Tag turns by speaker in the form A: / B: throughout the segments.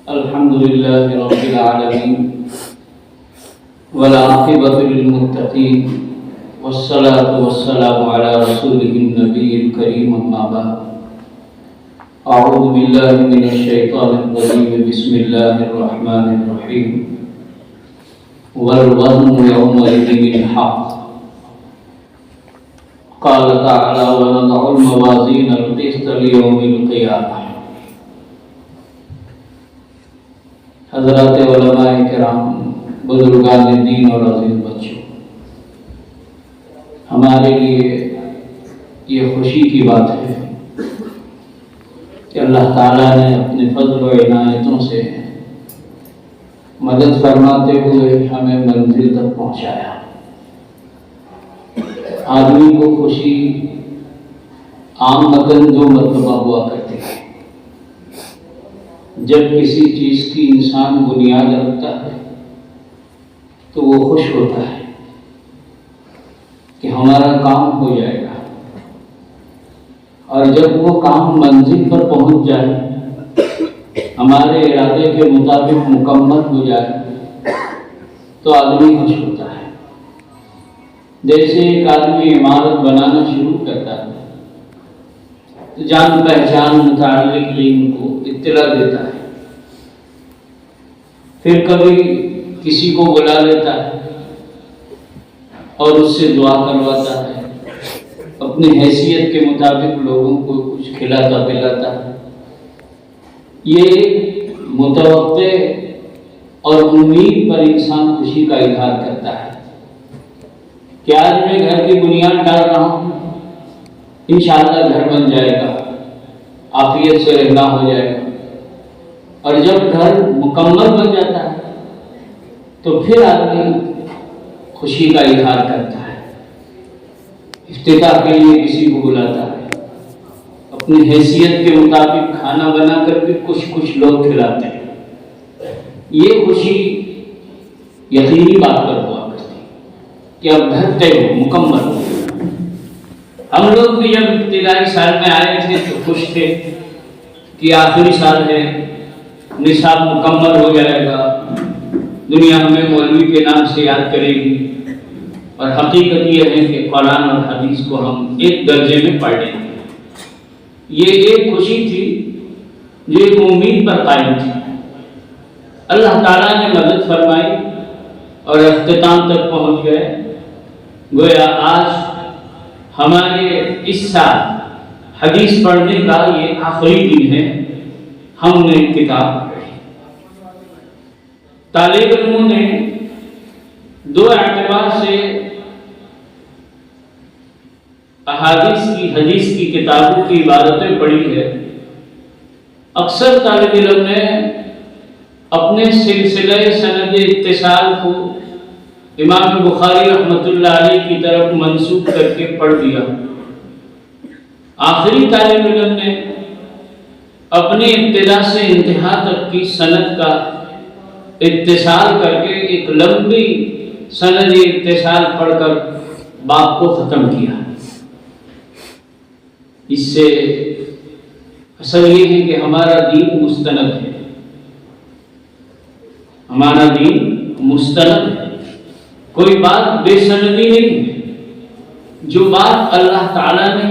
A: الحمد لله رب العالمين والعاقبة للمتقين والصلاة والسلام على رسوله النبي الكريم أما بعد أعوذ بالله من الشيطان الرجيم بسم الله الرحمن الرحيم والوزن يومئذ الحق قال تعالى ونضع الموازين القسط ليوم القيامة. حضرات علماء کرام، بزرگان دین اور عزیز بچوں، ہمارے لیے یہ خوشی کی بات ہے کہ اللہ تعالیٰ نے اپنے فضل و عنایتوں سے مدد فرماتے ہوئے ہمیں منزل تک پہنچایا. آدمی کو خوشی عامةً دو مرتبہ ہوا کرتی ہے. جب کسی چیز کی انسان بنیاد رکھتا ہے تو وہ خوش ہوتا ہے کہ ہمارا کام ہو جائے گا، اور جب وہ کام منزل پر پہنچ جائے، ہمارے ارادے کے مطابق مکمل ہو جائے تو آدمی خوش ہوتا ہے. جیسے ایک آدمی عمارت بنانا شروع کرتا ہے تو جان پہچان متعلقین کو اطلاع دیتا ہے، پھر کبھی کسی کو بلا لیتا ہے اور اس سے دعا کرواتا ہے، اپنی حیثیت کے مطابق لوگوں کو کچھ کھلاتا پلاتا ہے. یہ متوقع اور امید پر انسان خوشی کا اظہار کرتا ہے کہ آج میں گھر کی بنیاد ڈال رہا ہوں، انشاءاللہ گھر بن جائے گا، عافیت سے رہنا ہو جائے گا. اور جب گھر مکمل بن جاتا ہے تو پھر آدمی خوشی کا اظہار کرتا ہے، افتتاح کے لیے کسی کو بلاتا ہے، اپنی حیثیت کے مطابق کھانا بنا کر بھی کچھ لوگ کھلاتے ہیں. یہ خوشی یقینی بات پر ہوا کرتی کہ اب گھر طے ہو، مکمل ہو. ہم لوگ بھی جب ابتدائی سال میں آئے تھے تو خوش تھے کہ آخری سال ہے، نصاب مکمل ہو جائے گا، دنیا ہمیں مولوی کے نام سے یاد کرے گی، اور حقیقت یہ ہے کہ قرآن اور حدیث کو ہم ایک درجے میں پڑھ لیں گے. یہ ایک خوشی تھی جو ایک امید پر قائم تھی. اللہ تعالیٰ نے مدد فرمائی اور اختتام تک پہنچ گئے. گویا آج ہمارے اس سال حدیث پڑھنے کا یہ آخری دن ہے. ہم نے کتاب پڑھی. طالب علموں نے دو اعتبار سے حدیث کی کتابوں کی عبارتیں پڑھی ہے. اکثر طالب علم نے اپنے سلسلہ سند اتصال کو امام بخاری رحمۃ اللہ علیہ کی طرف منسوب کر کے پڑھ دیا. آخری طالب علم نے اپنے ابتدا سے انتہا تک کی سند کا اتصال کر کے ایک لمبی سند اتصال پڑھ کر باب کو ختم کیا. اس سے اصل یہ ہے کہ ہمارا دین مستند ہے، ہمارا دین مستند ہے. کوئی بات بے سندی نہیں ہے. جو بات اللہ تعالیٰ نے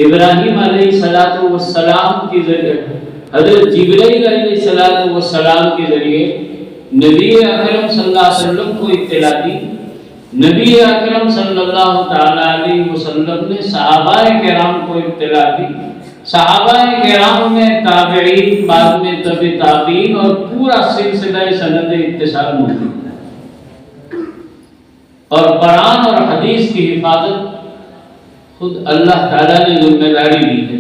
A: ابراہیم علیہ السلام کے ذریعے، حضرت جبرائیل علیہ السلام کے ذریعے نبی اکرم صلی اللہ علیہ وسلم کو اطلاع دی، نبی اکرم صلی اللہ تعالی علیہ وسلم نے صحابہ کرام کو اطلاع دی، صحابہ کرام میں تابعین، بعد میں تبع تابعین، اور پورا سلسلہ سند اتصال موجود ہے. اور قرآن اور حدیث کی حفاظت خود اللہ تعالیٰ نے ذمہ داری دی ہے.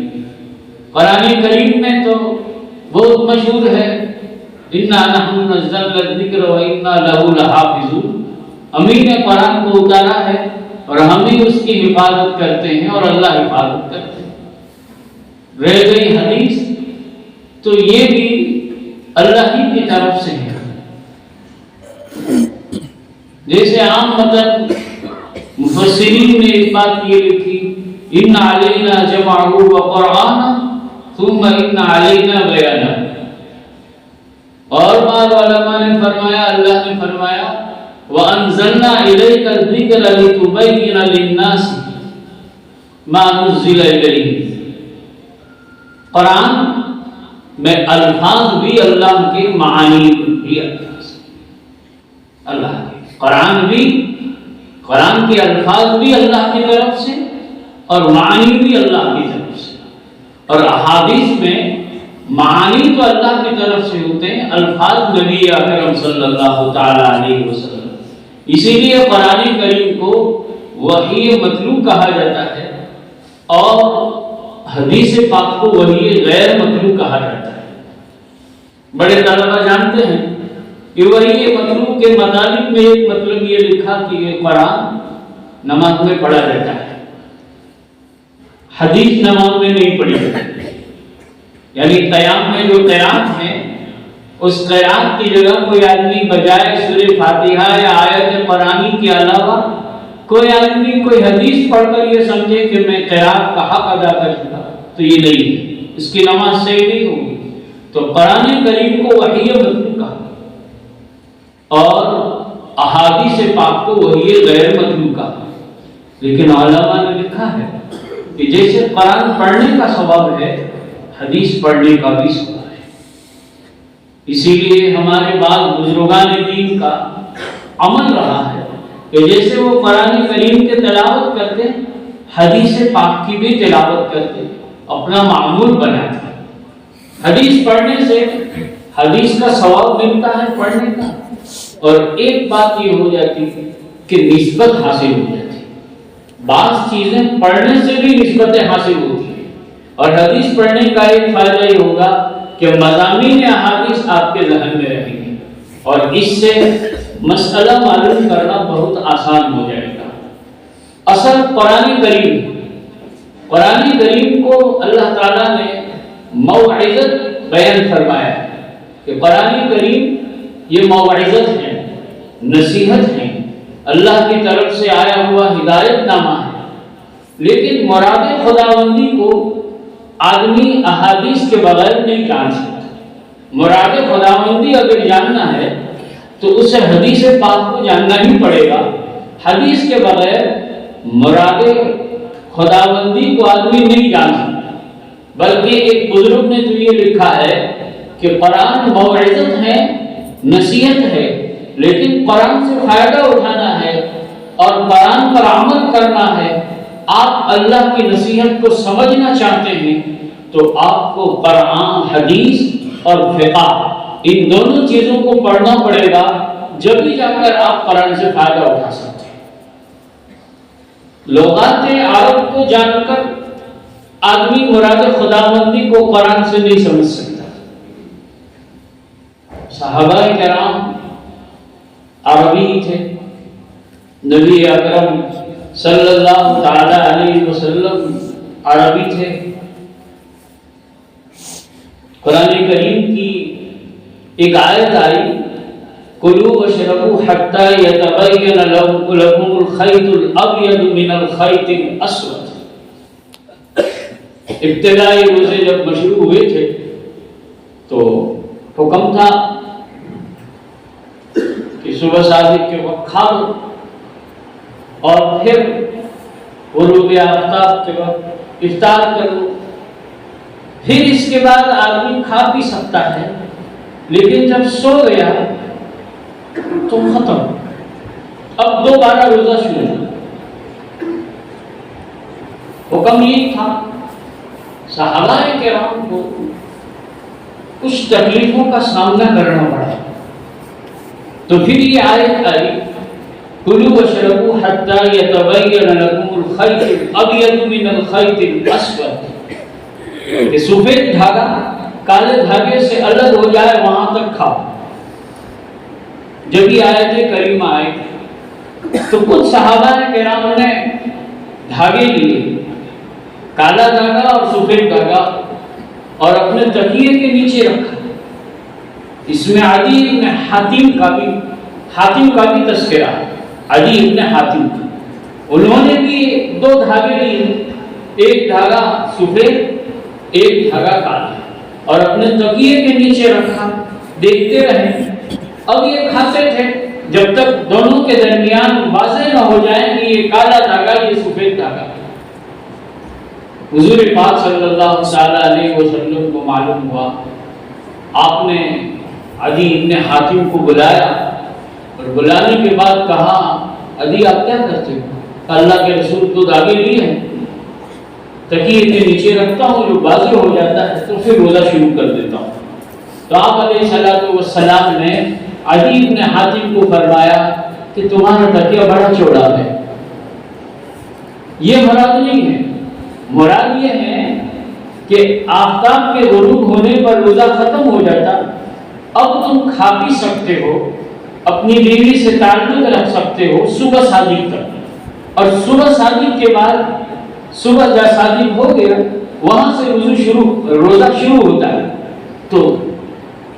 A: قرآن کریم میں تو بہت مشہور ہے، اِنَّا نَحْنُ نَزَّلْنَا الذِّكْرَ وَإِنَّا لَهُ لَحَافِظُونَ. ہمیں نے قرآن کو اتارا ہے اور ہم ہی اس کی حفاظت کرتے ہیں اور اللہ حفاظت کرتے ہیں. رہ گئی حدیث تو یہ بھی اللہ ہی کی طرف سے ہے. جیسے عام مطلب مفسرین نے ایک بات یہ لکھی، ان علینا جمعہ وقرآن ثم ان علینا بیانہ، اور بعض علماء نے فرمایا، اللہ نے فرمایا وَأَنزَلْنَا إِلَيْكَ الذِّكْرَ لِتُبَيِّنَ لِلنَّاسِ مَا نُزِّلَ إِلَيْهِمْ۔ قرآن میں الفاظ بھی اللہ کے، معانی بھی اللہ کے، قرآن کے الفاظ بھی اللہ کی طرف سے اور معانی بھی اللہ کی طرف سے، اور احادیث میں معانی تو اللہ کی طرف سے ہوتے ہیں، الفاظ نبی اکرم صلی اللہ تعالی علیہ وسلم۔ اسی لیے قرآن کریم کو وحی متلو کہا جاتا ہے اور حدیث پاک کو وحی غیر متلو کہا جاتا ہے۔ بڑے طلبہ جانتے ہیں کہ وحی متلو کے مطالب میں ایک مطلب یہ لکھا کہ یہ قرآن نماز میں پڑھا جاتا ہے، حدیث نماز میں نہیں پڑھی جاتی، یعنی قیام میں جو قرآت ہے اس قرآت کی جگہ کوئی آدمی بجائے سورہ فاتحہ یا آیت قرآنی کے علاوہ کوئی آدمی کوئی حدیث پڑھ کر یہ سمجھے کہ میں قرآت کا حق ادا کر چکا، تو یہ نہیں ہے، اس کی نماز صحیح نہیں ہوگی۔ تو قرآن کریم کو وحی متلو کہا اور احادیث پاک کو وحی غیر متلو کہا۔ لیکن علماء نے لکھا ہے کہ جیسے قرآن پڑھنے کا ثواب ہے، حدیث پڑھنے کا بھی ثواب ہے۔ اسی لیے ہمارے بعض بزرگان دین کا عمل رہا ہے کہ جیسے وہ قرآن کریم کے تلاوت کرتے، حدیث پاک کی بھی تلاوت کرتے، اپنا معمول بناتے۔ حدیث پڑھنے سے حدیث کا ثواب ملتا ہے پڑھنے کا، اور ایک بات یہ ہو جاتی کہ نسبت حاصل ہو جاتی، بعض چیزیں پڑھنے سے بھی نسبتیں حاصل ہوتی ہیں، اور حدیث پڑھنے کا ایک فائدہ یہ ہوگا کہ مضامین احادیث آپ کے ذہن میں رہیں گے اور اس سے مسئلہ معلوم کرنا بہت آسان ہو جائے گا۔ اصل قرآن کریم کو اللہ تعالیٰ نے موعظت بیان فرمایا کہ قرآن کریم یہ موعظت ہے، نصیحت ہے، اللہ کی طرف سے آیا ہوا ہدایت نامہ ہے۔ لیکن مراد خداوندی کو آدمی احادیث کے بغیر نہیں جان سکتا۔ مراد خداوندی اگر جاننا ہے تو اسے حدیث پاک کو جاننا ہی پڑے گا۔ حدیث کے بغیر مراد خداوندی کو آدمی نہیں جان سکتا۔ بلکہ ایک بزرگ نے تو یہ لکھا ہے کہ قرآن موعظت ہے، نصیحت ہے، لیکن قرآن سے فائدہ اٹھانا ہے اور قرآن پر عمل کرنا ہے۔ آپ اللہ کی نصیحت کو سمجھنا چاہتے ہیں تو آپ کو قرآن، حدیث اور فقہ ان دونوں چیزوں کو پڑھنا پڑے گا، جب بھی جا کر آپ قرآن سے فائدہ اٹھا سکتے ہیں۔ لغات عرب کو جان کر آدمی مراد خداوندی کو قرآن سے نہیں سمجھ سکتا۔ صحابہ کرام عربی تھے، نبی اکرم صلی اللہ تعالی علیہ وسلم عربی تھے۔ قرآن کریم کی ایک آیت آئی کلوا واشربوا حتى يتبين لكم الخيط الابيض من الخيط الاسود۔ ابتدائی روزے جب مشروع ہوئے تھے تو حکم تھا کہ صبح صادق کے وقت کھا لو اور پھر غروب آفتاب کے وقت افطار کر لو، پھر اس کے بعد آدمی کھا پی سکتا ہے، لیکن جب سو گیا تو ختم، اب دوبارہ روزہ شروع۔ حکم یہ تھا، صحابہ کرام کو کچھ تکلیفوں کا سامنا کرنا پڑا، تو پھر یہ آیت آئی کلوا واشربوا حتى يتبين لكم الخيط الابيض من الخيط الاسود، کہ سفید دھاگا کالے دھاگے سے الگ ہو جائے وہاں تک کھاؤ۔ جب یہ آیت کریمہ آئی تو کچھ صحابہ کرام نے دھاگے لیے، کالا دھاگا اور سفید دھاگا، اور اپنے تکیے کے نیچے رکھا۔ اس میں عدی ابن حاتم کا بھی تذکرہ ہے، عدی ابن حاتم کا۔ انہوں نے بھی دو دھاگے لیے، ایک دھاگا سفید ایک دھاگا کالا، اور اپنے تکیے کے نیچے رکھا، دیکھتے رہے. اب یہ کھاتے تھے جب تک دونوں کے درمیان واضح نہ ہو جائے کہ یہ کالا دھاگا یہ سفید دھاگا. حضور پاک صلی اللہ تعالی علیہ وسلم کو معلوم ہوا. آپ نے عدی ابن حاتم کو بلایا اور بلانے کے بعد کہا عدی آپ کیا کرتے ہو؟ اللہ کے رسول تو دھاگے لیے ہیں, تکیے کے نیچے رکھتا ہوں, جو واضح ہو جاتا ہے تو پھر روزہ شروع کر دیتا ہوں. تو آپ علیہ الصلوۃ والسلام نے عدی ابن حاتم کو فرمایا کہ تمہارا تکیہ بڑا چوڑا ہے. یہ مراد نہیں ہے, مراد یہ ہے کہ آفتاب کے غروب ہونے پر روزہ ختم ہو جاتا, اب تم کھا پی سکتے ہو, اپنی بیوی سے تعلق رکھ سکتے ہو صبح صادق تک, اور صبح صادق کے بعد صبح جب صادق ہو گیا وہاں سے روزہ شروع ہوتا ہے. تو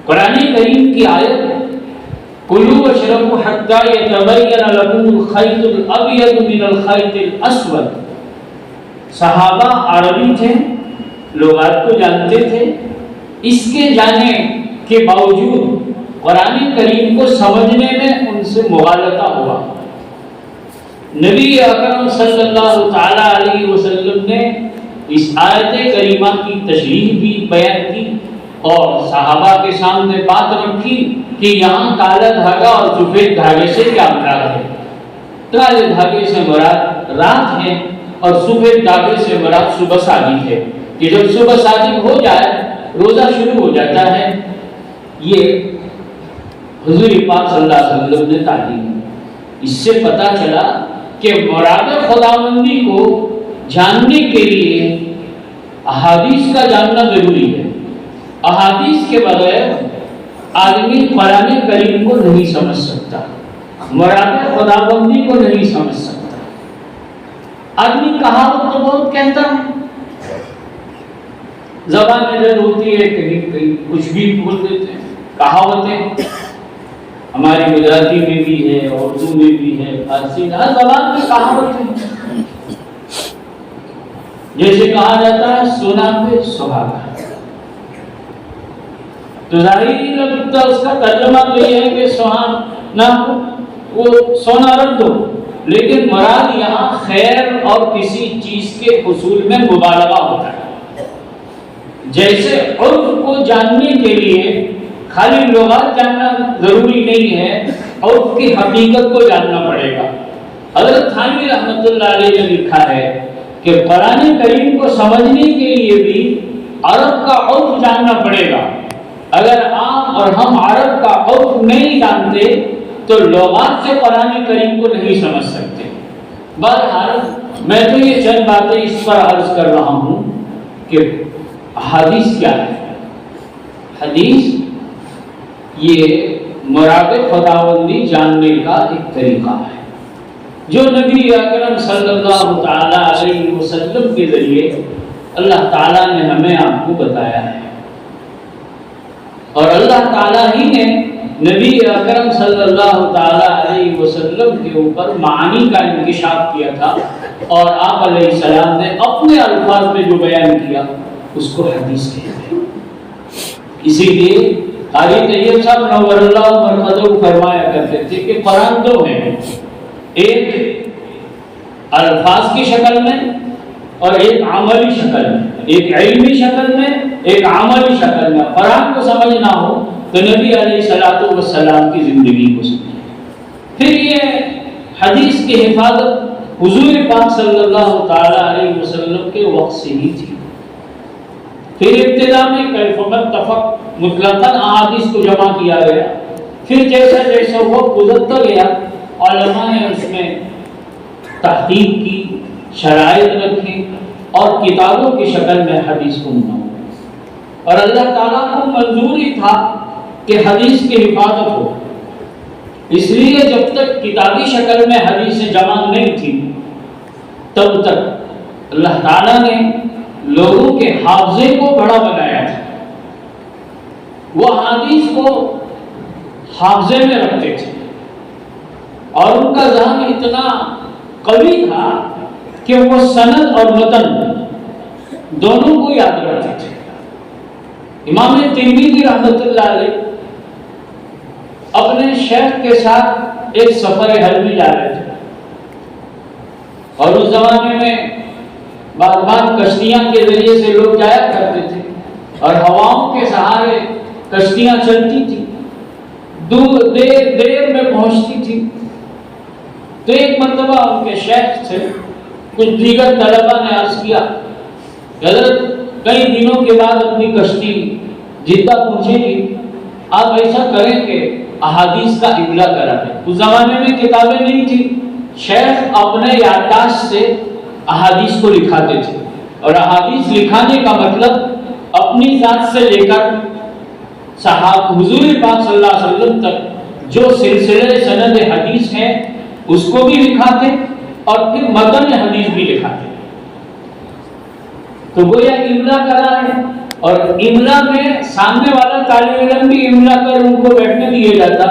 A: قرآن کریم کی آیت کلوا واشربوا حتی یتبین لکم الخیط الابیض من الخیط الاسود, صحابہ عربی تھے, لغات کو جانتے تھے, اس کے جانے کے باوجود قرآن کریم کو سمجھنے میں ان سے مغالطہ ہوا. نبی اکرم صلی اللہ تعالی علیہ وسلم نے اس آیت کریمہ کی تشریح بھی بیان کی اور صحابہ کے سامنے بات رکھی کہ یہاں کالا دھاگا اور سفید دھاگے سے کیا مراد ہے. کالے دھاگے سے مراد رات ہے اور سفید دھاگے سے مراد صبح صادق ہے, کہ جب صبح صادق ہو جائے روزہ شروع ہو جاتا ہے. یہ حضور پاک صلی اللہ علیہ وسلم نے تعلیم دی. اس سے پتہ چلا کہ مراد خداوندی کو جاننے کے لیے احادیث کا جاننا ضروری ہے. احادیث کے بغیر آدمی قرآن کریم کو نہیں سمجھ سکتا, مراد خداوندی کو نہیں سمجھ سکتا. آدمی کہاوت تو بہت کہتا ہے, زبان نظر ہوتی ہے, کہیں کچھ بھی بول دیتے ہیں. کہاوتیں ہماری گجراتی میں بھی ہے, اردو میں بھی ہے, فارسی میں, ہر زبان میں کہاوتیں. جیسے کہا جاتا ہے سونا پہ سہاگا, تو ظاہری لفظ اس کا ترجمہ تو یہ ہے کہ سہانا وہ سونا رکھ دو, لیکن مراد یہاں خیر اور کسی چیز کے حصول میں مبالغہ ہوتا ہے. جیسے عرف کو جاننے کے لیے خالی لغات جاننا ضروری نہیں ہے, عرف کی حقیقت کو جاننا پڑے گا. حضرت تھانوی رحمۃ اللہ علیہ نے لکھا ہے کہ قرآن کریم کو سمجھنے کے لیے بھی عرب کا عرف جاننا پڑے گا. اگر آپ اور ہم عرب کا عرف نہیں جانتے تو لغات سے قرآن کریم کو نہیں سمجھ سکتے. بہرحال میں تو یہ چند باتیں اس پر عرض کر رہا ہوں کہ حدیث کیا ہے. حدیث یہ مراد خداوندی جاننے کا ایک طریقہ ہے جو نبی اکرم صلی اللہ تعالی علیہ وسلم کے ذریعے اللہ تعالیٰ نے ہمیں آپ کو بتایا ہے. اور اللہ تعالیٰ ہی نے نبی اکرم صلی اللہ تعالی علیہ وسلم کے اوپر معانی کا انکشاف کیا تھا, اور آپ علیہ السلام نے اپنے الفاظ میں جو بیان کیا اس کو حدیث کہتے ہیں. اسی لیے قاری طیب صاحب نور اللہ مرقدہ فرمایا کرتے تھے کہ قرآن دو ہیں, ایک الفاظ کی شکل میں اور ایک عملی شکل میں, ایک علمی شکل میں, ایک عملی شکل میں. قرآن کو سمجھنا ہو تو نبی علیہ الصلوۃ والسلام کی زندگی کو سمجھیں. پھر یہ حدیث کی حفاظت حضور پاک صلی اللہ تعالی علیہ وسلم کے وقت سے ہی تھی. پھر ابتدا میں کیف متفق مطلقاً احادیث کو جمع کیا گیا. پھر جیسا جیسا وہ گزرتا گیا علماء نے اس میں تحقیق کی, شرائط رکھی اور کتابوں کی شکل میں حدیث کو منظور. اور اللہ تعالیٰ کو منظور ہی تھا کہ حدیث کی حفاظت ہو. اس لیے جب تک کتابی شکل میں حدیثیں جمع نہیں تھی تب تک اللہ تعالیٰ نے لوگوں کے حافظے کو بڑا بنایا تھا. وہ حدیث کو حافظے میں رکھتے تھے اور ان کا ذہن اتنا قوی تھا کہ وہ سند اور متن دونوں کو یاد رکھتے تھے. امام ترمذی رحمۃ اللہ علیہ اپنے شیخ کے ساتھ ایک سفر حج میں جا رہے تھے، اور اس زمانے میں بعض کشتیاں کے ذریعے سے لوگ جایا کرتے تھے، اور ہواؤں کے سہارے کشتیاں چلتی تھی، دیر میں پہنچتی تھی۔ تو ایک مرتبہ ان کے شیخ سے کچھ دیگر طلبہ نے عرض کیا کہ حضرت کئی دنوں کے بعد اپنی کشتی جدہ پہنچے گی، آپ ایسا کریں کہ احادیث کا املا کرا دیں۔ اس زمانے میں کتابیں نہیں تھی، شیخ اپنے یادداشت سے احادیث کو لکھاتے تھے، اور احادیث لکھانے کا مطلب اپنی ذات سے لے کر صحابہ حضور پاک صلی اللہ علیہ وسلم تک جو سلسلے سند حدیث ہیں اس کو بھی لکھاتے اور پھر متن حدیث بھی لکھاتے۔ تو گویا املا کرا ہے، اور املا میں سامنے والا طالب علم بھی املا کر ان کو بیٹھنے دیا جاتا،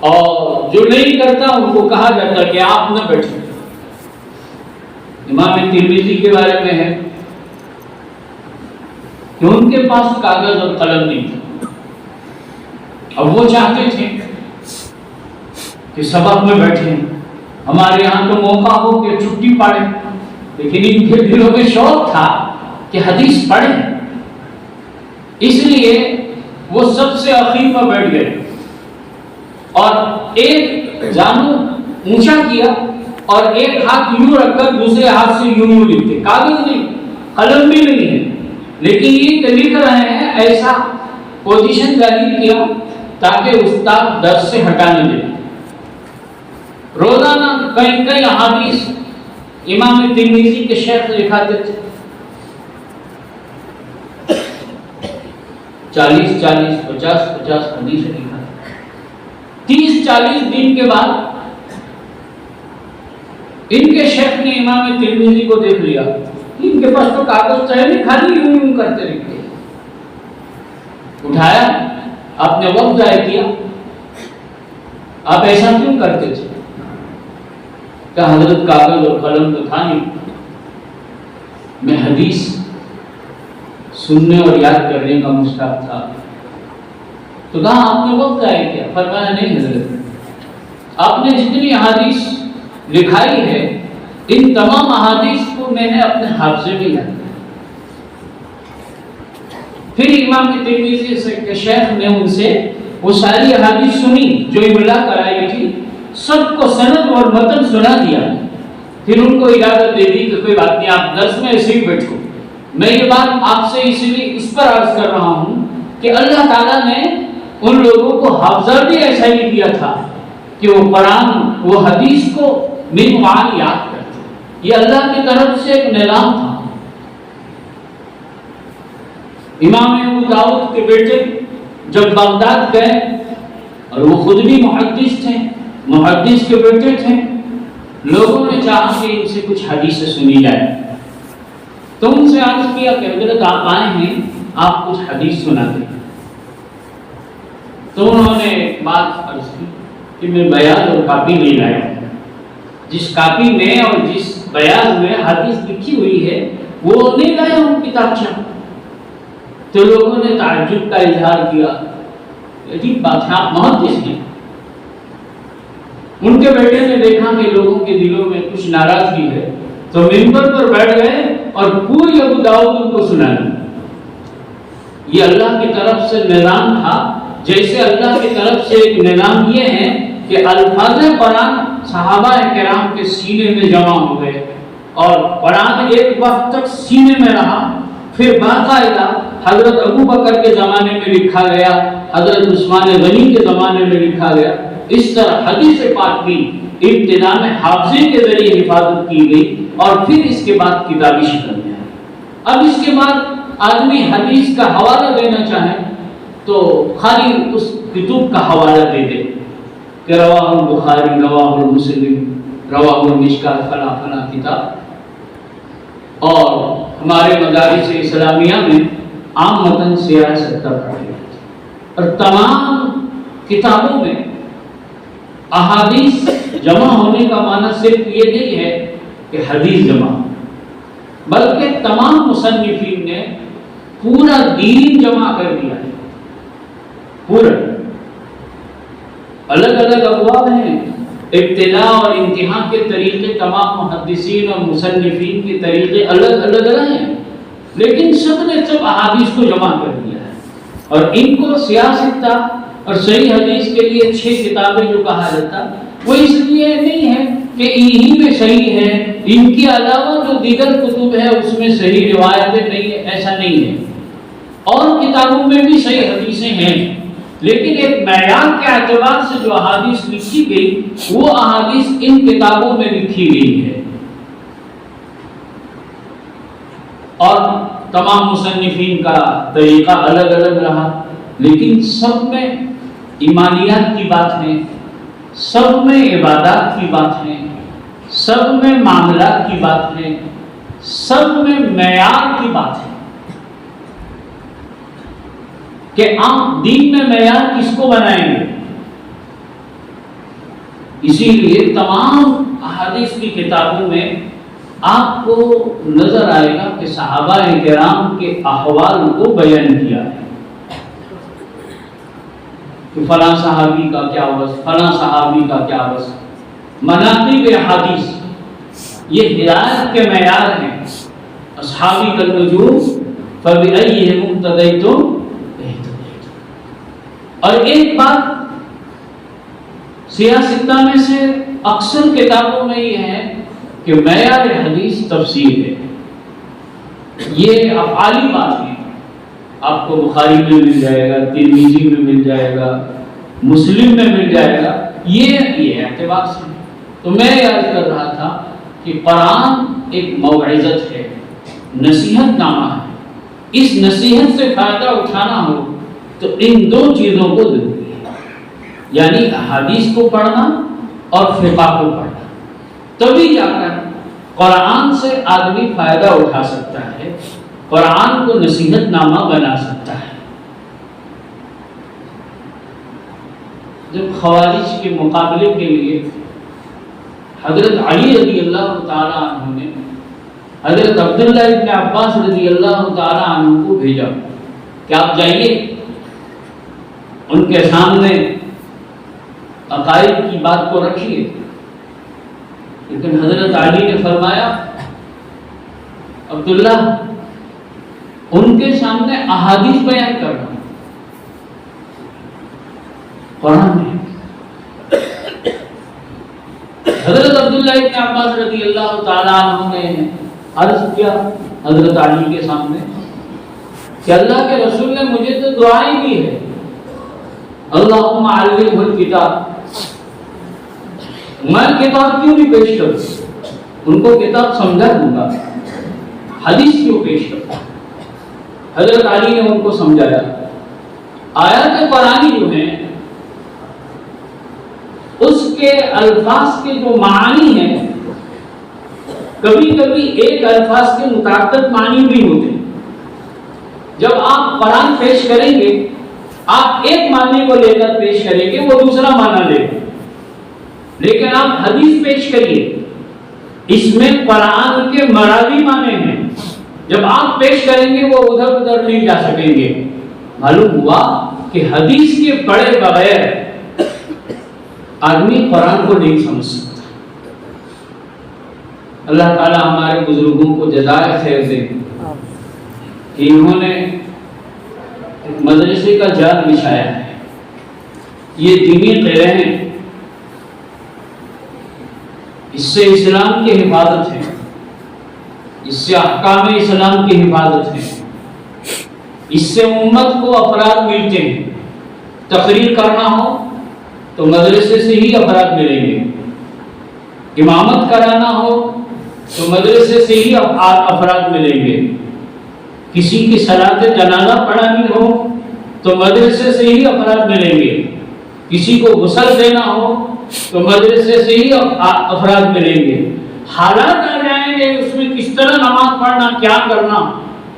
A: اور جو نہیں کرتا ان کو کہا جاتا کہ آپ نہ بیٹھیں۔ امام ترمذی کے بارے میں ہے کہ ان کے پاس کاغذ اور قلم نہیں تھا، اب وہ چاہتے تھے کہ سبق میں بیٹھیں، ہمارے یہاں تو موقع ہو کہ چھٹی پڑھیں، لیکن ان کے دلوں میں شوق تھا کہ حدیث پڑھیں، اس لیے وہ سب سے اخیر میں بیٹھ گئے اور ایک جانو اونچا کیا اور ایک ہاتھ یوں رکھ کر دوسرے ہاتھ سے یوں لکھتے، کاغذ نہیں، قلم بھی نہیں ہے، لیکن یہ لکھ رہے ہیں، ایسا پوزیشن ظاہر کیا تاکہ استاد درس سے ہٹا نہ دے۔ روزانہ کئی احادیث امام ترمذی کے شیخ لکھاتے تھے، 40 50 حدیث لکھا۔ 30-40 دن کے بعد ان کے شیخ نے امام ترمذی کو دیکھ لیا، ان کے پاس تو کاغذ ہے نہیں، خالی یوں کرتے رہتے۔ اٹھایا، آپ نے وقت ضائع کیا، آپ ایسا کیوں کرتے تھے؟ کہ حضرت کاغذ اور قلم تو تھا نہیں، میں حدیث سننے اور یاد کرنے کا مشتاق تھا۔ تو کہا آپ نے وقت ضائع کیا؟ فرمایا نہیں حضرت، آپ نے جتنی احادیث لکھائی ہے ان تمام احادیث کو میں نے اپنے حافظے میں یاد کیا۔ پھر امام ترمذی کے شیخ نے ان سے وہ ساری احادیث سنی جو املا کرائی تھی، سب کو سند اور متن سنا دیا، پھر ان کو اجازت دے دی کہ کوئی بات نہیں، آپ درس میں ایسے ہی بیٹھو۔ میں یہ بات آپ سے اس لیے اس پر عرض کر رہا ہوں کہ اللہ تعالیٰ نے ان لوگوں کو حافظہ بھی ایسا ہی دیا تھا کہ وہ قرآن وہ حدیث کو من معانی یاد کرتے، یہ اللہ کی طرف سے ایک نظام تھا۔ امام ابو داؤد کے بیٹے جب بغداد گئے، اور وہ خود بھی محدث تھے، محدث کے بیٹے تھے، لوگوں نے چاہا کہ ان سے کچھ حدیثیں سنی جائے، تو ان سے عرض کیا کہ حضرت آپ آئے ہیں، آپ کچھ حدیث سنا دیں۔ تو انہوں نے بات عرض کی کہ میں بیان اور کاپی نہیں لایا ہوں، جس کاپی میں اور جس بیان میں حدیث لکھی ہوئی ہے وہ نہیں لایا ہوں کتابچہ۔ تو لوگوں نے تعجب کا اظہار کیا، عجیب بات ہے، آپ محدث ہیں۔ ان کے بیٹے نے دیکھا کہ لوگوں کے دلوں میں کچھ ناراضگی ہے، تو منبر پر بیٹھ گئے اور پوری ابو داؤد ان کو سنا دی۔ یہ اللہ کی طرف سے نظام تھا، جیسے اللہ کی طرف سے ایک نظام یہ ہے کہ الفاظ قرآن صحابہ کرام کے سینے میں جمع ہو گئے، اور قرآن ایک وقت تک سینے میں رہا، پھر باقاعدہ حضرت ابو بکر کے زمانے میں لکھا گیا، حضرت عثمان غنی کے زمانے میں لکھا گیا۔ اس طرح حدیث پاک کی ابتدا میں حافظے کے ذریعے حفاظت کی گئی، اور پھر اس کے بعد کتابی شکل میں ہے۔ اب اس کے بعد آدمی حدیث کا حوالہ دینا چاہے تو خالی اس کتب کا حوالہ دے دے کہ رواہ البخاری، رواہ المسلم، رواہ المشکات، فلاں فلاں کتاب، اور ہمارے مدارس اسلامیہ میں عام متن سیرہ ستہ پڑھے جاتے، اور تمام کتابوں میں احادیث جمع ہونے کا معنی صرف یہ نہیں ہے کہ حدیث جمع، بلکہ تمام مصنفین نے پورا دین جمع کر دیا ہے، پورا۔ الگ الگ ابواب ہیں، ابتدا اور انتہا کے طریقے تمام محدثین اور مصنفین کے طریقے الگ الگ رہے ہیں، لیکن سب نے سب احادیث کو جمع کر دیا ہے، اور ان کو سیاستہ اور صحیح حدیث کے لیے 6 کتابیں جو کہا جاتا وہ اس لیے نہیں ہے کہ انہی میں صحیح ہے، ان کے علاوہ جو دیگر کتب ہے اس میں صحیح روایتیں نہیں ہے، ایسا نہیں ہے، اور کتابوں میں بھی صحیح حدیثیں ہیں، لیکن ایک معیار کے اعتبار سے جو احادیث لکھی گئی وہ احادیث ان کتابوں میں لکھی گئی ہے، اور تمام مصنفین کا طریقہ الگ الگ رہا، لیکن سب میں ایمانیات کی بات ہے، سب میں عبادات کی بات ہے، سب میں معاملات کی بات ہے، سب میں معیار کی بات ہے کہ آپ دین میں معیار کس کو بنائیں گے۔ اسی لیے تمام احادیث کی کتابوں میں آپ کو نظر آئے گا کہ صحابہ کرام کے احوال کو بیان کیا ہے کہ فلاں صحابی کا کیا وصف، فلاں صحابی کا کیا وصف۔ مناقب احادیث یہ ہدایت کے معیار ہیں، اصحابی کالنجوم فبأیہم اقتدیتم۔ اور ایک بات سیاستہ میں سے اکثر کتابوں میں یہ ہے کہ معیار حدیث تفسیر ہے، یہ افعالی بات ہے، آپ کو بخاری میں مل جائے گا، ترمذی میں مل جائے گا، مسلم میں مل جائے گا، یہ اعتبار سے۔ تو میں یاد کر رہا تھا کہ قرآن ایک موعظت ہے، نصیحت نامہ ہے، اس نصیحت سے فائدہ اٹھانا ہو تو ان 2 چیزوں کو ضروری ہے، یعنی احادیث کو پڑھنا اور فقہ کو پڑھنا، تبھی جا کر قرآن سے آدمی فائدہ اٹھا سکتا ہے، قرآن کو نصیحت نامہ بنا سکتا ہے۔ جب خوارج کے مقابلے کے لیے حضرت علی رضی اللہ تعالی عنہ نے حضرت عبداللہ ابن عباس رضی اللہ تعالی عنہ کو بھیجا کہ آپ جائیے ان کے سامنے عقائد کی بات کو رکھیے، لیکن حضرت علی نے فرمایا عبداللہ ان کے سامنے احادیث بیان کرنا، قرآن میں۔ حضرت عبداللہ ابن عباس رضی اللہ تعالیٰ عنہ نے عرض کیا حضرت علی کے سامنے کہ اللہ کے رسول نے مجھے تو دعائیں دی ہے، اللہم علمہ الکتاب، میں کتاب کیوں نہیں پیش کروں، ان کو کتاب سمجھا دوں گا، حدیث کیوں پیش کروں۔ حضرت علی نے ان کو سمجھایا، آیات قرآنی جو ہیں اس کے الفاظ کے جو معنی ہیں، کبھی کبھی ایک الفاظ کے متعدد معنی بھی ہوتے ہیں۔ جب آپ قرآن پیش کریں گے، آپ ایک معنی کو لے کر پیش کریں گے، وہ دوسرا معنی لے گا، لیکن آپ حدیث پیش کریے، اس میں قرآن کے مرادی معنی ہیں، جب آپ پیش کریں گے وہ ادھر ادھر نہیں جا سکیں گے۔ معلوم ہوا کہ حدیث کے پڑھے بغیر آدمی قرآن کو نہیں سمجھ سکتا۔ اللہ تعالی ہمارے بزرگوں کو جزائے خیر دے کہ انہوں نے مدرسے کا جال بچھایا ہے، یہ دینی قلعے ہیں، اس سے اسلام کی حفاظت ہے، اس سے احکام اسلام کی حفاظت ہے، اس سے امت کو افراد ملتے ہیں۔ تقریر کرنا ہو تو مدرسے سے ہی افراد ملیں گے، امامت کرانا ہو تو مدرسے سے ہی افراد ملیں گے، کسی کی صلاۃ جنازہ پڑھانی ہو تو مدرسے سے ہی افراد ملیں گے، کسی کو غسل دینا ہو تو مدرسے سے ہی افراد ملیں گے۔ حالات آ جائیں گے اس میں کس طرح نماز پڑھنا، کیا کرنا،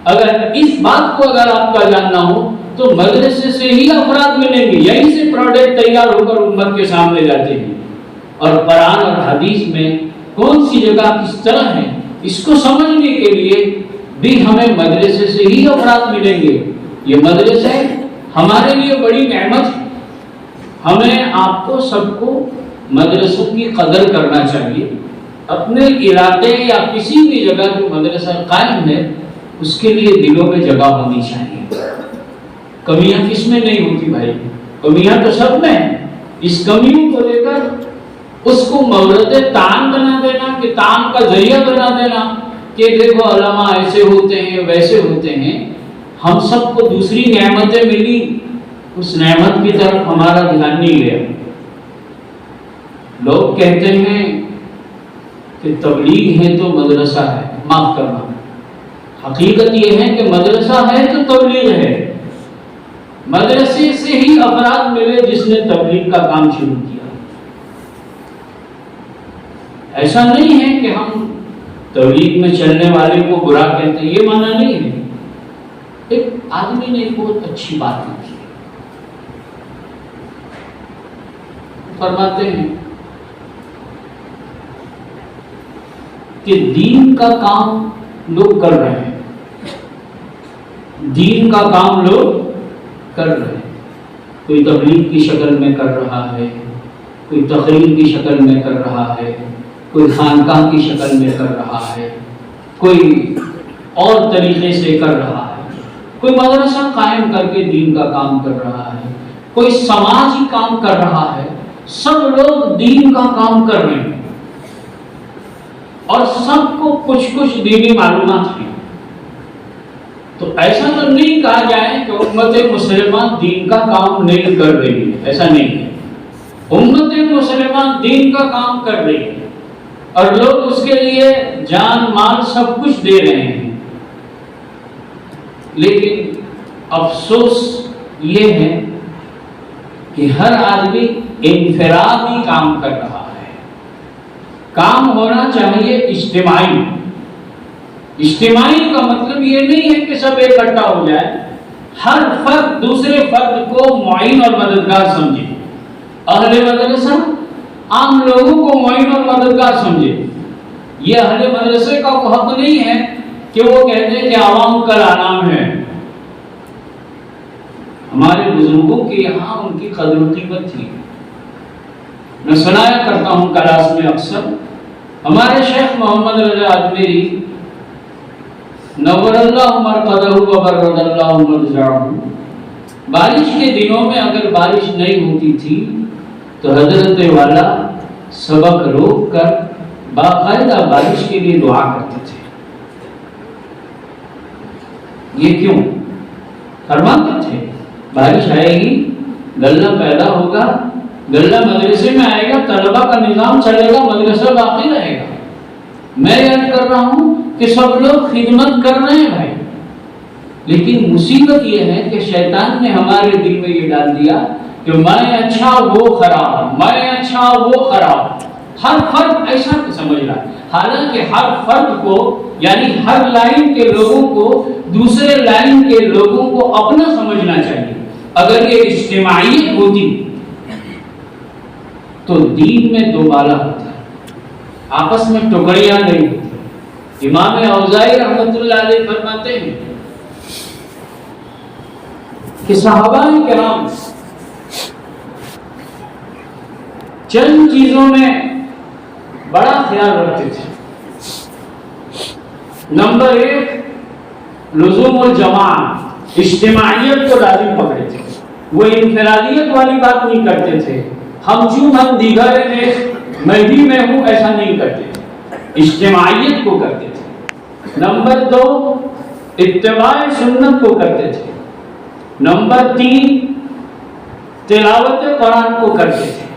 A: اگر اس بات کو اگر آپ کا جاننا ہو تو مدرسے سے ہی افراد ملیں گے، یہیں سے پروڈکٹ تیار ہو کر امت کے سامنے جاتے ہیں۔ اور قرآن اور حدیث میں کون سی جگہ کس طرح ہے، اس کو سمجھنے کے لیے بھی ہمیں مدرسے سے ہی افراد ملیں گے۔ یہ مدرسے ہمارے لیے بڑی نعمت ہے، ہمیں آپ کو سب کو مدرسوں کی قدر کرنا چاہیے. اپنے علاقے یا کسی بھی جگہ جو مدرسہ قائم ہے اس کے لیے دلوں میں جگہ ہونی چاہیے. کمیاں کس میں نہیں ہوتی بھائی؟ کمیاں تو سب میں ہیں. اس کمیوں کو لے کر اس کو مورد تعان بنا دینا کہ تعان کا ذریعہ بنا دینا کہ دیکھو علماء ایسے ہوتے ہیں ویسے ہوتے ہیں. ہم سب کو دوسری نعمتیں ملی، اس نعمت کی طرف ہمارا دھیان نہیں گیا. لوگ کہتے ہیں کہ تبلیغ ہے تو مدرسہ ہے. معاف کرنا، حقیقت یہ ہے کہ مدرسہ ہے تو تبلیغ ہے. مدرسے سے ہی افراد ملے جس نے تبلیغ کا کام شروع کیا. ایسا نہیں ہے کہ ہم تبلیغ میں چلنے والے کو برا کہتے ہیں، یہ معنی نہیں ہے. ایک آدمی نے ایک بہت اچھی بات کی، فرماتے ہیں کہ دین کا کام لوگ کر رہے ہیں. دین کا کام لوگ کر رہے ہیں. کوئی تبلیغ کی شکل میں کر رہا ہے، کوئی تقریر کی شکل میں کر رہا ہے، کوئی خانقاہ کی شکل میں کر رہا ہے، کوئی اور طریقے سے کر رہا ہے، کوئی مدرسہ قائم کر کے دین کا کام کر رہا ہے، کوئی سماجی کام کر رہا ہے. سب لوگ دین کا کام کر رہے ہیں اور سب کو کچھ دینی معلومات ہیں. تو ایسا تو نہیں کہا جائے کہ امت مسلمہ دین کا کام نہیں کر رہی ہے. ایسا نہیں ہے. امت مسلمہ دین کا کام کر رہی ہے اور لوگ اس کے لیے جان مال سب کچھ دے رہے ہیں. لیکن افسوس یہ ہے کہ ہر آدمی انفرادی کام کر رہا ہے. کام ہونا چاہیے اجتماعی. اجتماعی کا مطلب یہ نہیں ہے کہ سب اکٹھا ہو جائے. ہر فرد دوسرے فرد کو معین اور مددگار سمجھے. اہل مدرسہ عام لوگوں کو معین اور مددگار سمجھے. یہ اہل مدرسے کا حق نہیں ہے کہ وہ کہتے ہیں کہ عوام کا نام ہے. ہمارے بزرگوں کے یہاں ان کی قدر و قیمت تھی. میں سنایا کرتا ہوں کلاس میں اکثر. ہمارے شیخ محمد رضا اجمیری نور اللہ مرقدہ وبرد اللہ مرجعہ، بارش کے دنوں میں اگر بارش نہیں ہوتی تھی تو حضرت والا سبق روک کر باقاعدہ بارش کے لیے دعا کرتے تھے. یہ کیوں؟ فرماتے تھے بارش آئے گی، غلہ پیدا ہوگا، غلہ مدرسے میں آئے گا، طلبہ کا نظام چلے گا، مدرسہ باقی رہے گا. میں یاد کر رہا ہوں کہ سب لوگ خدمت کر رہے ہیں بھائی، لیکن مصیبت یہ ہے کہ شیطان نے ہمارے دل میں یہ ڈال دیا کہ میں اچھا وہ خراب، میں اچھا وہ خراب. ہر فرد ایسا سمجھ رہا ہے، حالانکہ ہر فرد کو یعنی ہر لائن کے لوگوں کو دوسرے لائن کے لوگوں کو اپنا سمجھنا چاہیے. اگر یہ اجتماعیت ہوتی تو دین میں دوبالا ہوتا، آپس میں ٹکڑیاں نہیں ہوتی. امام اوزاعی رحمۃ اللہ علیہ فرماتے ہیں کہ صحابہ کرام چند چیزوں میں بڑا خیال رکھتے تھے. نمبر 1 لزوم الجماعت، اجتماعیت کو لازم پکڑے تھے. وہ انفرادیت والی بات نہیں کرتے تھے. ہم دیگر ہیں، میں بھی میں ہوں، ایسا نہیں کرتے تھے. اجتماعیت کو کرتے تھے. نمبر 2 اتباع سنت کو کرتے تھے. نمبر 3 تلاوت قرآن کو کرتے تھے.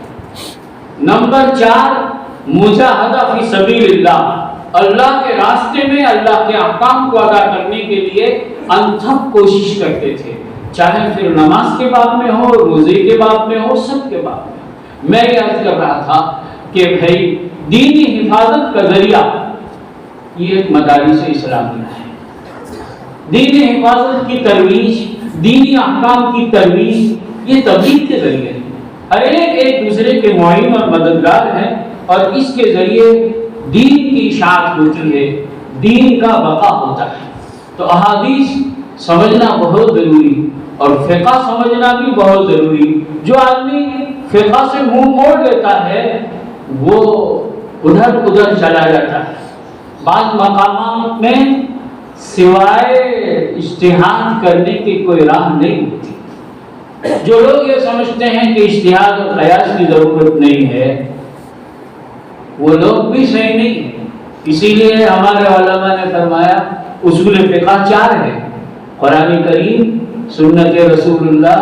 A: نمبر 4 مجاہدہ فی سبیل اللہ، اللہ کے راستے میں اللہ کے احکام کو ادا کرنے کے لیے انتھک کوشش کرتے تھے، چاہے پھر نماز کے باب میں ہو، روزے کے باب میں ہو، سب کے باب میں. میں یہ عرض کر رہا تھا کہ بھائی دینی حفاظت کا ذریعہ یہ ایک مدارس اسلامیہ ہے. دینی حفاظت کی ترویج، دینی احکام کی ترویج یہ تبلیغ کے ذریعے ہے. ہر ایک دوسرے کے معین اور مددگار ہیں اور اس کے ذریعے دین کی اشاعت ہوتی ہے، دین کا بقا ہوتا ہے. تو احادیث سمجھنا بہت ضروری اور فقہ سمجھنا بھی بہت ضروری. جو آدمی فقہ سے منہ موڑ لیتا ہے وہ ادھر ادھر چلا جاتا ہے۔ بعض مقامات میں سوائے اجتہاد کرنے کی کوئی راہ نہیں ہوتی۔ جو لوگ یہ سمجھتے ہیں کہ اجتہاد اور قیاس کی ضرورت نہیں ہے وہ لوگ بھی صحیح نہیں ہیں۔ اسی لیے ہمارے علماء نے فرمایا اصول فقہ 4 ہے: قرآن کریم، سنت رسول اللہ،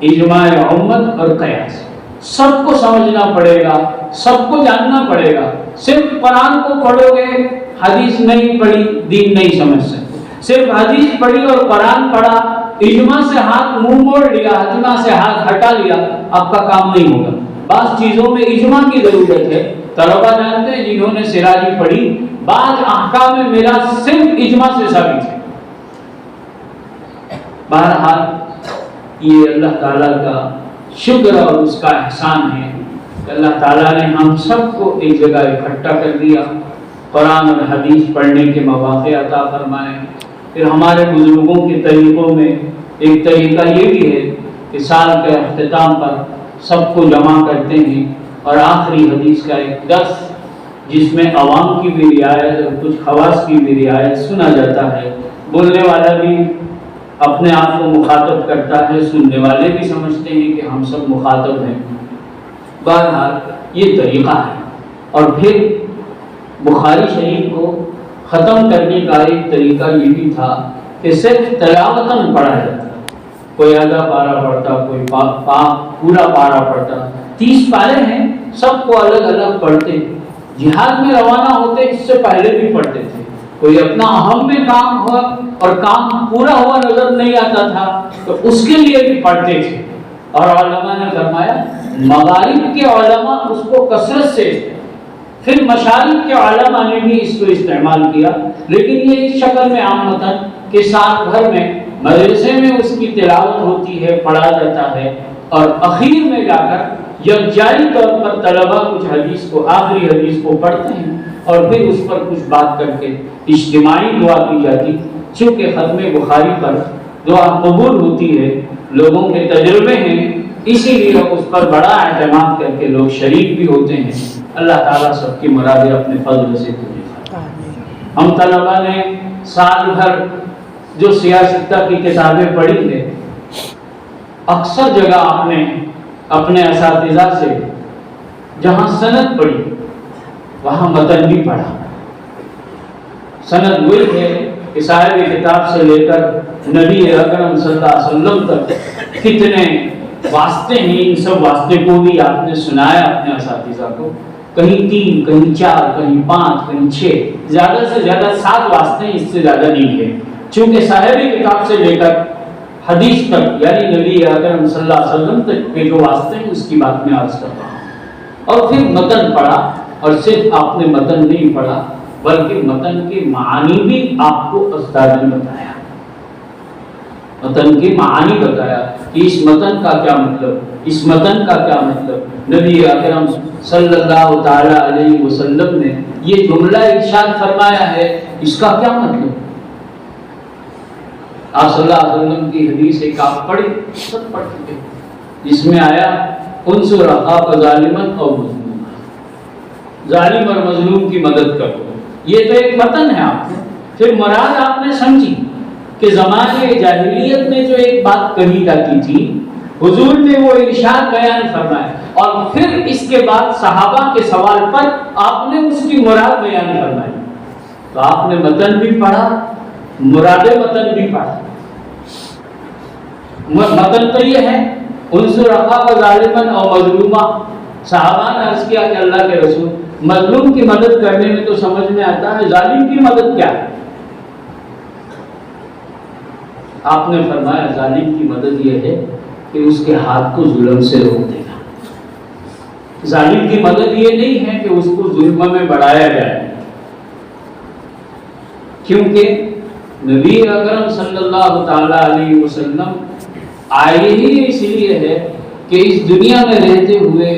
A: اجماع امت اور قیاس۔ سب کو سمجھنا پڑے گا، سب کو جاننا پڑے گا۔ صرف قرآن کو پڑھو گے، حدیث نہیں پڑھی دین نہیں سمجھ سکتے۔ صرف حدیث پڑھی اور قرآن پڑھا، اجماع سے ہاتھ منہ موڑ لیا، اجماع سے ہاتھ ہٹا لیا، آپ کا کام نہیں ہوگا۔ بعض چیزوں میں اجماع کی ضرورت ہے۔ طلبہ جانتے ہیں جنہوں نے سراجی پڑھی، بعض احکام میراث صرف اجماع سے ثابت ہے۔ بہرحال یہ اللہ تعالیٰ کا شکر اور اس کا احسان ہے کہ اللہ تعالیٰ نے ہم سب کو ایک جگہ اکٹھا کر دیا، قرآن اور حدیث پڑھنے کے مواقع عطا فرمائے۔ پھر ہمارے بزرگوں کے طریقوں میں ایک طریقہ یہ بھی ہے کہ سال کے اختتام پر سب کو جمع کرتے ہیں اور آخری حدیث کا ایک درس جس میں عوام کی بھی رعایت اور کچھ خواص کی بھی رعایت سنا جاتا ہے۔ بولنے والا بھی اپنے آپ کو مخاطب کرتا ہے، سننے والے بھی سمجھتے ہیں کہ ہم سب مخاطب ہیں۔ بہرحال یہ طریقہ ہے۔ اور پھر بخاری شریف کو ختم کرنے کا ایک طریقہ یہ بھی تھا کہ صرف تلاوتاً پڑھا جاتا، کوئی آدھا پارہ پڑھتا، کوئی پورا پارہ پڑھتا۔ 30 پارے ہیں، سب کو الگ الگ پڑھتے۔ جہاد میں روانہ ہوتے اس سے پہلے بھی پڑھتے تھے۔ کوئی اپنا اہم میں کام ہوا اور کام پورا ہوا نظر نہیں آتا تھا تو اس کے لیے بھی پڑھتے تھے۔ اور علماء نے فرمایا مغارب کے علماء اس کو کثرت سے، پھر مشارق کے علماء نے بھی اس کو استعمال کیا، لیکن یہ اس شکل میں عامتاً کہ سال بھر میں مدرسے میں اس کی تلاوت ہوتی ہے، پڑھا جاتا ہے، اور اخیر میں جا کر یکجائی طور پر طلبہ کچھ حدیث کو، آخری حدیث کو پڑھتے ہیں اور پھر اس پر کچھ بات کر کے اجتماعی دعا کی جاتی۔ چونکہ ختم بخاری پر دعا قبول ہوتی ہے، لوگوں کے تجربے ہیں، اسی لیے اس پر بڑا اعتماد کر کے لوگ شریک بھی ہوتے ہیں۔ اللہ تعالیٰ سب کی مرادیں اپنے فضل سے پوری فرمائے۔ ہم طلبہ نے سال بھر جو سیاستہ کی کتابیں پڑھی ہیں، اکثر جگہ آپ نے اپنے اساتذہ سے جہاں سند پڑھی وہاں متن بھی پڑھا۔ سند وہی ہے کہ صاحب کتاب سے لے کر نبی اکرم صلی اللہ علیہ وسلم تک کتنے واسطے ہیں، ان سب واسطے کو بھی آپ نے سنایا اپنے اساتذہ کو۔ کہیں 3، کہیں 4، کہیں 5، کہیں 6، زیادہ سے زیادہ 7 واسطے، اس سے زیادہ نہیں ہے۔ چونکہ صاحب کتاب سے لے کر حدیث تک، یعنی نبی اکرم صلی اللہ علیہ وسلم تک کے جو واسطے ہیں اس کی بات میں عرض کر رہا ہوں۔ اور پھر متن پڑھا، اور صرف آپ نے متن نہیں پڑھا بلکہ متن کے معانی بھی آپ کو استاد نے بتایا، متن کے معانی بتایا کہ اس متن کا کیا مطلب، اس متن کا کیا مطلب۔ نبی اکرم صلی اللہ تعالی علیہ وسلم نے یہ جملہ ارشاد فرمایا ہے، اس کا کیا مطلب۔ آپ صلی اللہ علیہ وسلم کی حدیث ایک آپ پڑھی، سب پڑھ چکے، جس میں آیا انصر اخاک ظالما او مظلوما، ظالم اور مظلوم کی مدد کرو۔ یہ تو ایک متن ہے۔ آپ نے پھر مراد آپ نے سمجھی کہ زمانے جاہلیت میں جو ایک بات کہی جاتی تھی، حضور نے وہ ارشاد بیان فرمایا، اور پھر اس کے بعد صحابہ کے سوال پر آپ نے اس کی مراد بیان فرمائی۔ تو آپ نے متن بھی پڑھا، مراد متن بھی پڑھا۔ متن تو یہ ہے انصر اخاک ظالما او مظلوما۔ صحابہ نے عرض کیا کہ اللہ کے رسول، مظلوم کی مدد کرنے میں تو سمجھ میں آتا ہے، ظالم کی مدد کیا ہے؟ آپ نے فرمایا ظالم کی مدد یہ ہے کہ اس کے ہاتھ کو ظلم سے روک دے گا۔ ظالم کی مدد یہ نہیں ہے کہ اس کو ظلم میں بڑھایا جائے، کیونکہ نبی اکرم صلی اللہ تعالی علیہ وسلم آئے ہی اس لیے ہے کہ اس دنیا میں رہتے ہوئے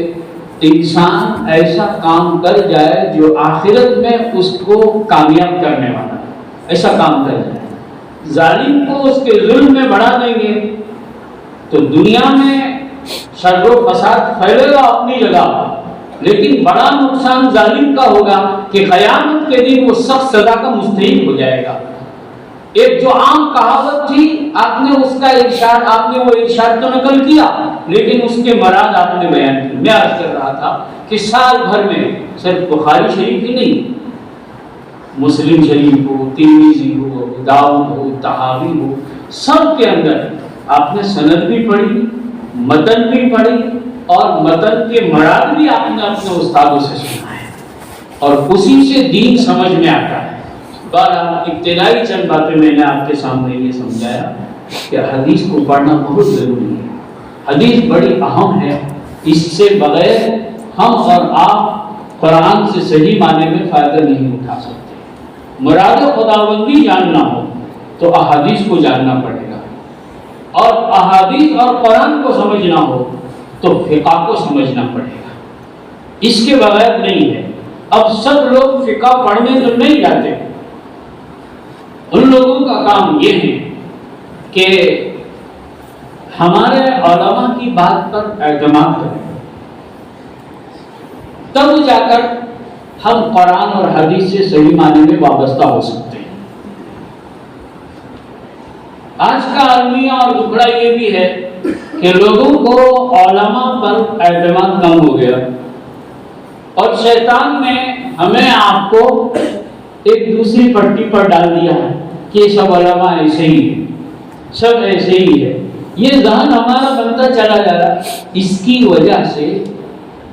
A: انسان ایسا کام کر جائے جو آخرت میں اس کو کامیاب کرنے والا ہے، ایسا کام کر جائے۔ ظالم کو اس کے ظلم میں بڑھا دیں گے تو دنیا میں شر و فساد پھیلے گا اپنی جگہ، لیکن بڑا نقصان ظالم کا ہوگا کہ قیامت کے دن وہ سخت سزا کا مستحق ہو جائے گا۔ ایک جو عام کہاوت تھی، آپ نے اس کا ارشاد، آپ نے وہ ارشاد تو نقل کیا، لیکن اس کے مراد آپ نے بیان کی۔ میں عرض کر رہا تھا کہ سال بھر میں صرف بخاری شریف ہی نہیں، مسلم شریف ہو، ترمذی ہو، ابو داؤد ہو، طحاوی ہو، سب کے اندر آپ نے سند بھی پڑھی، متن بھی پڑھی، اور متن کے مراد بھی آپ نے اپنے استادوں سے سنا ہے، اور اسی سے دین سمجھ میں آتا ہے۔ بہرحال ابتدائی چند باتیں میں نے آپ کے سامنے یہ سمجھایا کہ حدیث کو پڑھنا بہت ضروری ہے، حدیث بڑی اہم ہے، اس سے بغیر ہم اور آپ قرآن سے صحیح معنی میں فائدہ نہیں اٹھا سکتے۔ مراد خداوندی جاننا ہو تو احادیث کو جاننا پڑے گا، اور احادیث اور قرآن کو سمجھنا ہو تو فقہ کو سمجھنا پڑے گا، اس کے بغیر نہیں ہے۔ اب سب لوگ فقہ پڑھنے تو نہیں جاتے، ان لوگوں کا کام یہ ہے کہ ہمارے علماء کی بات پر اعتماد کریں، تب جا کر ہم قرآن اور حدیث سے صحیح معنی میں وابستہ ہو سکتے ہیں۔ آج کا المیہ اور دکھڑا یہ بھی ہے کہ لوگوں کو علماء پر اعتماد کم ہو گیا، اور شیطان نے ہمیں آپ کو ایک دوسری پٹی پر ڈال دیا ہے کہ سب علماء ایسے ہی ہیں، سب ایسے ہی ہے۔ یہ ذہن ہمارا بنتا چلا جا رہا ہے، اس کی وجہ سے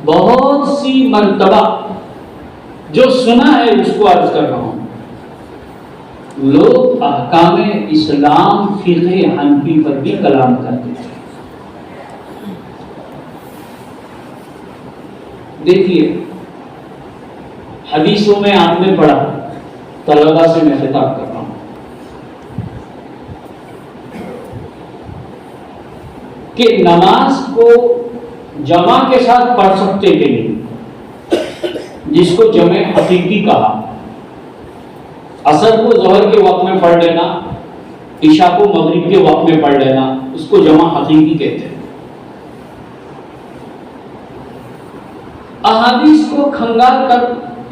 A: بہت سی مرتبہ جو سنا ہے اس کو عرض کر رہا ہوں، لوگ احکام اسلام فقہ حنفی پر بھی کلام کرتے ہیں۔ دیکھیے حدیثوں میں آپ نے پڑھا، طلبہ سے میں خطاب کر رہا ہوں کہ نماز کو جمع کے ساتھ پڑھ سکتے کہ نہیں، جس کو جمع حقیقی کہا۔ عصر کو ظہر کے وقت میں پڑھ لینا، عشاء کو مغرب کے وقت میں پڑھ لینا، اس کو جمع حقیقی کہتے ہیں۔ احادیث کو کھنگال کر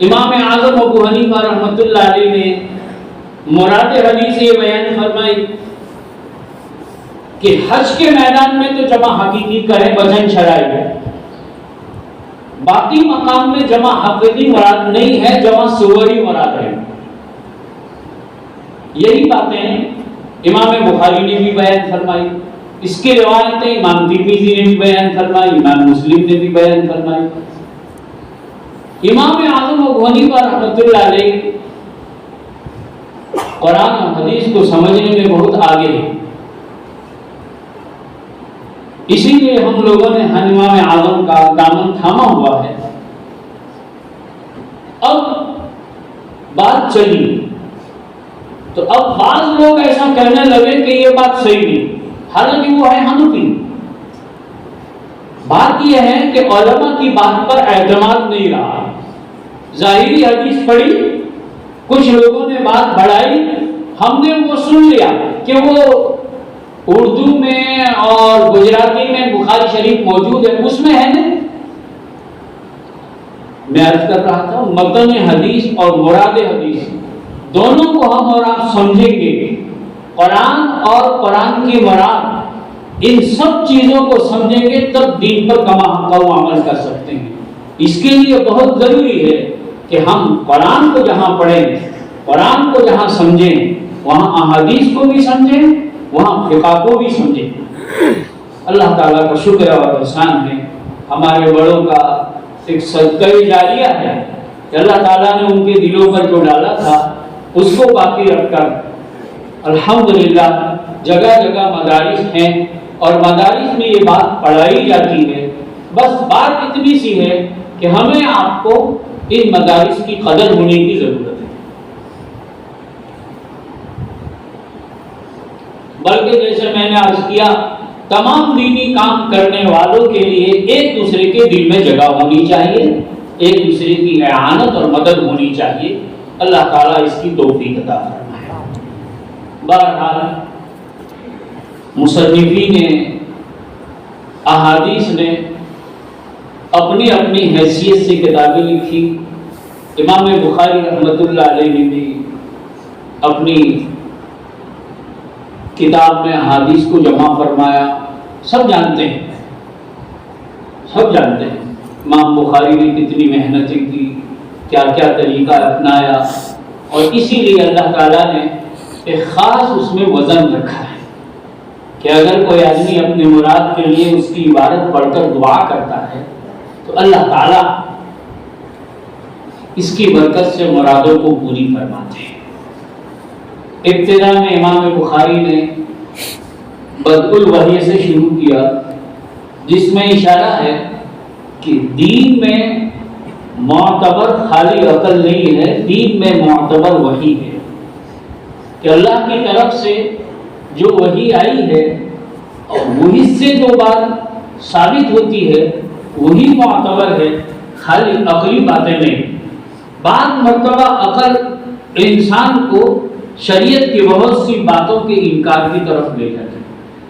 A: امام اعظم ابو حنیفہ رحمۃ اللہ علیہ نے مراد حدیث یہ بیان فرمائی کہ حج کے میدان میں تو جمع حقیقی کریں وزن شرائع ہے، باقی مقام میں جمع حقیقی مراد نہیں ہے، جمع صوری مراد ہے۔ یہی باتیں امام بخاری نے بھی بیان فرمائی، اس کی روایتیں امام ترمذی نے بھی بیان فرمائی، امام مسلم نے بھی بیان فرمائی۔ امام اعظم ابو حنیفہ رحمۃ اللہ علیہ قرآن اور حدیث کو سمجھنے میں بہت آگے ہیں، اسی لیے ہم لوگوں نے امام اعظم کا دامن تھاما ہوا ہے۔ اب بات چلی تو اب بعض لوگ ایسا کہنے لگے کہ یہ بات صحیح نہیں، حالانکہ وہ ہے حنفی۔ بات یہ ہے کہ علماء کی بات پر اعتماد نہیں رہا، ظاہری حدیث پڑھی، کچھ لوگوں نے بات بڑھائی، ہم نے وہ سن لیا کہ وہ اردو میں اور گجراتی میں بخاری شریف موجود ہے، اس میں ہے نا۔ میں عرض کر رہا تھا متن حدیث اور مراد حدیث دونوں کو ہم اور آپ سمجھیں گے، قرآن اور قرآن کی مراد، ان سب چیزوں کو سمجھیں گے تب دین پر کم عمل کر سکتے ہیں۔ اس کے لیے بہت ضروری ہے کہ ہم قرآن کو جہاں پڑھیں، قرآن کو جہاں سمجھیں، وہاں احادیث کو بھی سمجھیں، وہاں فقہ کو بھی سمجھیں۔ اللہ تعالیٰ کا شکر اور احسان ہے، ہمارے بڑوں کا ایک صدقہ جاریہ ہے کہ اللہ تعالیٰ نے ان کے دلوں پر جو ڈالا تھا اس کو باقی رکھ کر الحمدللہ جگہ جگہ مدارس ہیں، اور مدارس میں یہ بات پڑھائی جاتی ہے۔ بس بات اتنی سی ہے کہ ہمیں آپ کو ان مدارس کی قدر ہونے کی ضرورت ہے، بلکہ جیسے میں نے عرض کیا تمام دینی کام کرنے والوں کے لیے ایک دوسرے کے دل میں جگہ ہونی چاہیے، ایک دوسرے کی اعانت اور مدد ہونی چاہیے۔ اللہ تعالیٰ اس کی توفیق عطا فرمائے۔ بہرحال مصنفین احادیث نے اپنی اپنی حیثیت سے کتابیں لکھی. امام بخاری رحمۃ اللہ علیہ نے بھی اپنی کتاب میں احادیث کو جمع فرمایا. سب جانتے ہیں امام بخاری نے کتنی محنتیں کی، کیا کیا طریقہ اپنایا، اور اسی لیے اللہ تعالیٰ نے ایک خاص اس میں وزن رکھا ہے کہ اگر کوئی آدمی اپنے مراد کے لیے اس کی عبارت پڑھ کر دعا کرتا ہے تو اللہ تعالیٰ اس کی برکت سے مرادوں کو پوری فرماتے ہیں. ابتدا میں امام بخاری نے بدء الوحی سے شروع کیا، جس میں اشارہ ہے کہ دین میں معتبر خالی عقل نہیں ہے، دین میں معتبر وحی ہے، کہ اللہ کی طرف سے جو وحی آئی ہے اور وہی سے جو بات ثابت ہوتی ہے وہی معتبر ہے، خالی عقلی باتیں نہیں. بعض مرتبہ عقل انسان کو شریعت کی بہت سی باتوں کے انکار کی طرف لے جاتا ہے،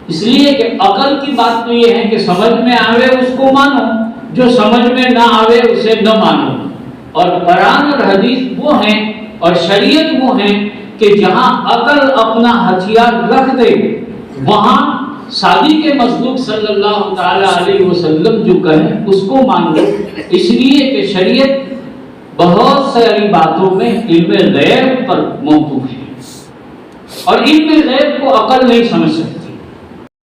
A: اس لیے کہ عقل کی بات تو یہ ہے کہ سمجھ میں آوے اس کو مانو، جو سمجھ میں نہ آوے اسے نہ مانو. اور قرآن اور حدیث وہ ہیں اور شریعت وہ ہیں کہ جہاں عقل اپنا ہتھیار رکھ دے وہاں صادق مصدوق صلی اللہ تعالی علیہ وسلم جو کہیں اس کو مان لو. اس لیے کہ شریعت بہت ساری باتوں میں علم غیب پر موقوف ہے اور علم غیب کو عقل نہیں سمجھ سکتی.